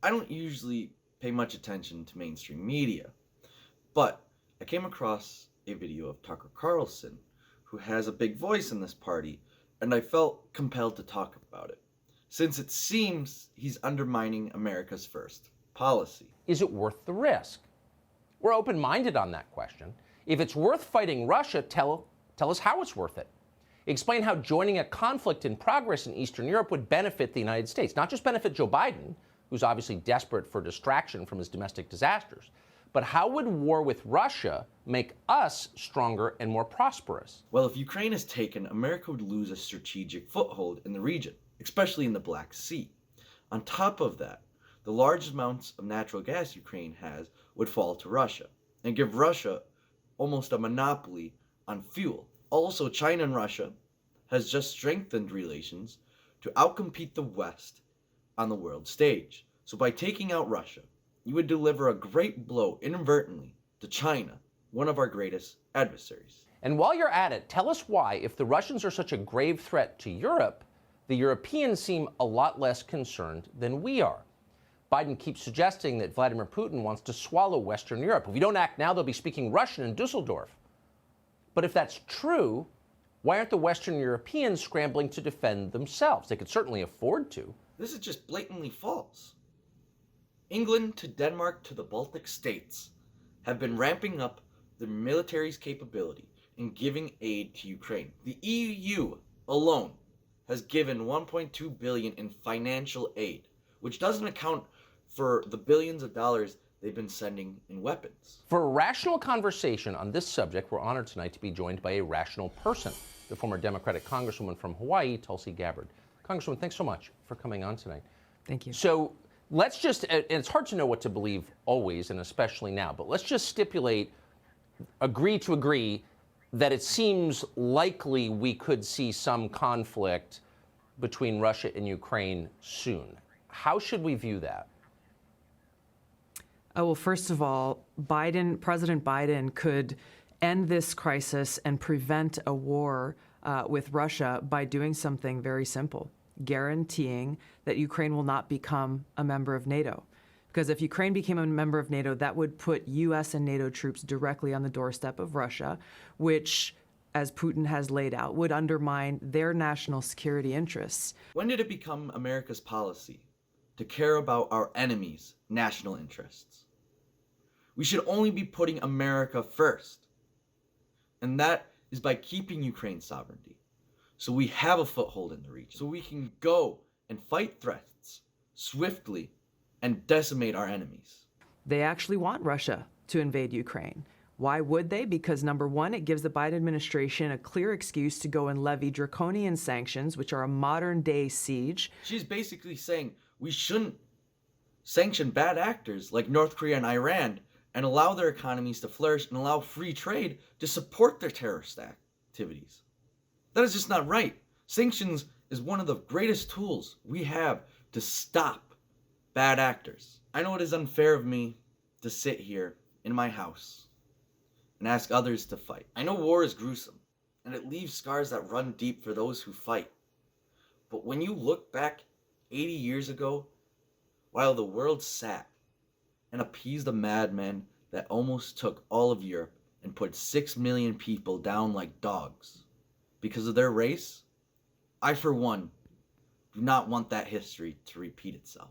I don't usually pay much attention to mainstream media, but I came across a video of Tucker Carlson, who has a big voice in this party, and I felt compelled to talk about it, since it seems he's undermining America's first policy. Is it worth the risk? We're open-minded on that question. If it's worth fighting Russia, tell us how it's worth it. Explain how joining a conflict in progress in Eastern Europe would benefit the United States, not just benefit Joe Biden, who's obviously desperate for distraction from his domestic disasters, but how would war with Russia make us stronger and more prosperous? Well, if Ukraine is taken, America would lose a strategic foothold in the region, especially in the Black Sea. On top of that, the large amounts of natural gas Ukraine has would fall to Russia and give Russia almost a monopoly on fuel. Also, China and Russia has just strengthened relations to outcompete the West on the world stage. So by taking out Russia, you would deliver a great blow inadvertently to China, one of our greatest adversaries. And while you're at it, tell us why, if the Russians are such a grave threat to Europe, the Europeans seem a lot less concerned than we are. Biden keeps suggesting that Vladimir Putin wants to swallow Western Europe. If we don't act now, they'll be speaking Russian in Dusseldorf. But if that's true, why aren't the Western Europeans scrambling to defend themselves? They could certainly afford to. This is just blatantly false. England to Denmark to the Baltic states have been ramping up their military's capability in giving aid to Ukraine. The EU alone has given $1.2 billion in financial aid, which doesn't account for the billions of dollars they've been sending in weapons. For a rational conversation on this subject, we're honored tonight to be joined by a rational person, the former Democratic Congresswoman from Hawaii, Tulsi Gabbard. Congresswoman, thanks so much for coming on tonight. Thank you. So let's just, and it's hard to know what to believe always, and especially now, but let's just agree to agree that it seems likely we could see some conflict between Russia and Ukraine soon. How should we view that? Well, first of all, President Biden could end this crisis and prevent a war with Russia by doing something very simple, guaranteeing that Ukraine will not become a member of NATO. Because if Ukraine became a member of NATO, that would put U.S. and NATO troops directly on the doorstep of Russia, which, as Putin has laid out, would undermine their national security interests. When did it become America's policy to care about our enemies' national interests? We should only be putting America first. And that is by keeping Ukraine's sovereignty, so we have a foothold in the region, so we can go and fight threats swiftly and decimate our enemies. They actually want Russia to invade Ukraine. Why would they? Because number one, it gives the Biden administration a clear excuse to go and levy draconian sanctions, which are a modern-day siege. She's basically saying we shouldn't sanction bad actors like North Korea and Iran and allow their economies to flourish and allow free trade to support their terrorist activities. That is just not right. Sanctions is one of the greatest tools we have to stop bad actors. I know it is unfair of me to sit here in my house and ask others to fight. I know war is gruesome, and it leaves scars that run deep for those who fight. But when you look back 80 years ago, while the world sat and appeased a madman that almost took all of Europe and put 6 million people down like dogs because of their race, I, for one, do not want that history to repeat itself.